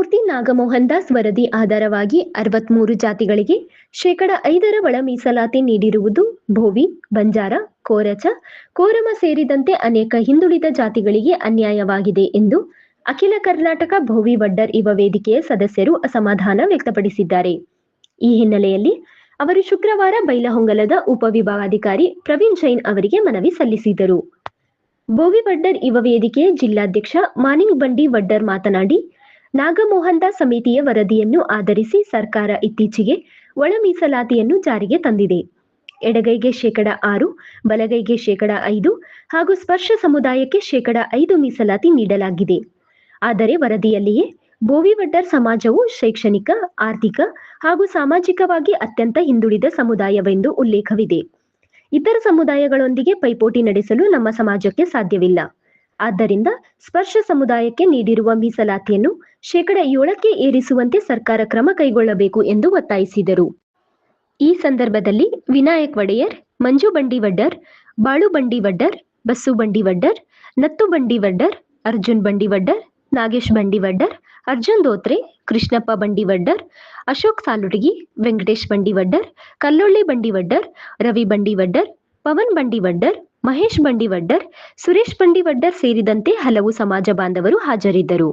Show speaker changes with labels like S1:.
S1: ನ್ಯಾಯಮೂರ್ತಿ ನಾಗಮೋಹನ್ ದಾಸ್ ವರದಿ ಆಧಾರವಾಗಿ 63 ಜಾತಿಗಳಿಗೆ 5% ಒಳ ಮೀಸಲಾತಿ ನೀಡಿರುವುದು ಭೋವಿ, ಬಂಜಾರ, ಕೋರಚ, ಕೋರಮ ಸೇರಿದಂತೆ ಅನೇಕ ಹಿಂದುಳಿದ ಜಾತಿಗಳಿಗೆ ಅನ್ಯಾಯವಾಗಿದೆ ಎಂದು ಅಖಿಲ ಕರ್ನಾಟಕ ಭೋವಿ ವಡ್ಡರ್ ಯುವ ವೇದಿಕೆಯ ಸದಸ್ಯರು ಅಸಮಾಧಾನ ವ್ಯಕ್ತಪಡಿಸಿದ್ದಾರೆ. ಈ ಹಿನ್ನೆಲೆಯಲ್ಲಿ ಅವರು ಶುಕ್ರವಾರ ಬೈಲಹೊಂಗಲದ ಉಪವಿಭಾಗಾಧಿಕಾರಿ ಪ್ರವೀಣ್ ಜೈನ್ ಅವರಿಗೆ ಮನವಿ ಸಲ್ಲಿಸಿದರು. ಭೋವಿ ವಡ್ಡರ್ ಯುವ ವೇದಿಕೆಯ ಜಿಲ್ಲಾಧ್ಯಕ್ಷ ಮಾನಿಂಗ್ ಬಂಡಿ ವಡ್ಡರ್ ಮಾತನಾಡಿ, ನಾಗಮೋಹನ್ ದಾಸ್ ಸಮಿತಿಯ ವರದಿಯನ್ನು ಆಧರಿಸಿ ಸರ್ಕಾರ ಇತ್ತೀಚೆಗೆ ಒಳ ಮೀಸಲಾತಿಯನ್ನು ಜಾರಿಗೆ ತಂದಿದೆ. ಎಡಗೈಗೆ 6%, ಬಲಗೈಗೆ 5% ಹಾಗೂ ಸ್ಪರ್ಶ ಸಮುದಾಯಕ್ಕೆ 5% ಮೀಸಲಾತಿ ನೀಡಲಾಗಿದೆ. ಆದರೆ ವರದಿಯಲ್ಲಿಯೇ ಭೋವಿ ವಡ್ಡರ್ ಸಮಾಜವು ಶೈಕ್ಷಣಿಕ, ಆರ್ಥಿಕ ಹಾಗೂ ಸಾಮಾಜಿಕವಾಗಿ ಅತ್ಯಂತ ಹಿಂದುಳಿದ ಸಮುದಾಯವೆಂದು ಉಲ್ಲೇಖವಿದೆ. ಇತರ ಸಮುದಾಯಗಳೊಂದಿಗೆ ಪೈಪೋಟಿ ನಡೆಸಲು ನಮ್ಮ ಸಮಾಜಕ್ಕೆ ಸಾಧ್ಯವಿಲ್ಲ. ಆದ್ದರಿಂದ ಸ್ಪರ್ಶ ಸಮುದಾಯಕ್ಕೆ ನೀಡಿರುವ ಮೀಸಲಾತಿಯನ್ನು 7% ಏರಿಸುವಂತೆ ಸರ್ಕಾರ ಕ್ರಮ ಕೈಗೊಳ್ಳಬೇಕು ಎಂದು ಒತ್ತಾಯಿಸಿದರು. ಈ ಸಂದರ್ಭದಲ್ಲಿ ವಿನಾಯಕ್ ಒಡೆಯರ್, ಮಂಜು ಬಂಡಿ ವಡ್ಡರ್, ಬಾಳು ಬಂಡಿ ವಡ್ಡರ್, ಬಸ್ಸು ಬಂಡಿ ವಡ್ಡರ್, ನತ್ತು ಬಂಡಿ ವಡ್ಡರ್, ಅರ್ಜುನ್ ಬಂಡಿ ವಡ್ಡರ್, ನಾಗೇಶ್ ಬಂಡಿ ವಡ್ಡರ್, ಅರ್ಜುನ್ ದೋತ್ರೆ, ಕೃಷ್ಣಪ್ಪ ಬಂಡಿ ವಡ್ಡರ್, ಅಶೋಕ್ ಸಾಲುಟಗಿ, ವೆಂಕಟೇಶ್ ಬಂಡಿ ವಡ್ಡರ್, ಕಲ್ಲೊಳ್ಳಿ ಬಂಡಿ ವಡ್ಡರ್, ರವಿ ಬಂಡಿ ವಡ್ಡರ್, ಪವನ್ ಬಂಡಿ ವಡ್ಡರ್, ಮಹೇಶ್ ಬಂಡಿ ವಡ್ಡರ್, ಸುರೇಶ್ ಬಂಡಿ ವಡ್ಡರ್ ಸೇರಿದಂತೆ ಹಲವು ಸಮಾಜ ಬಾಂಧವರು ಹಾಜರಿದ್ದರು.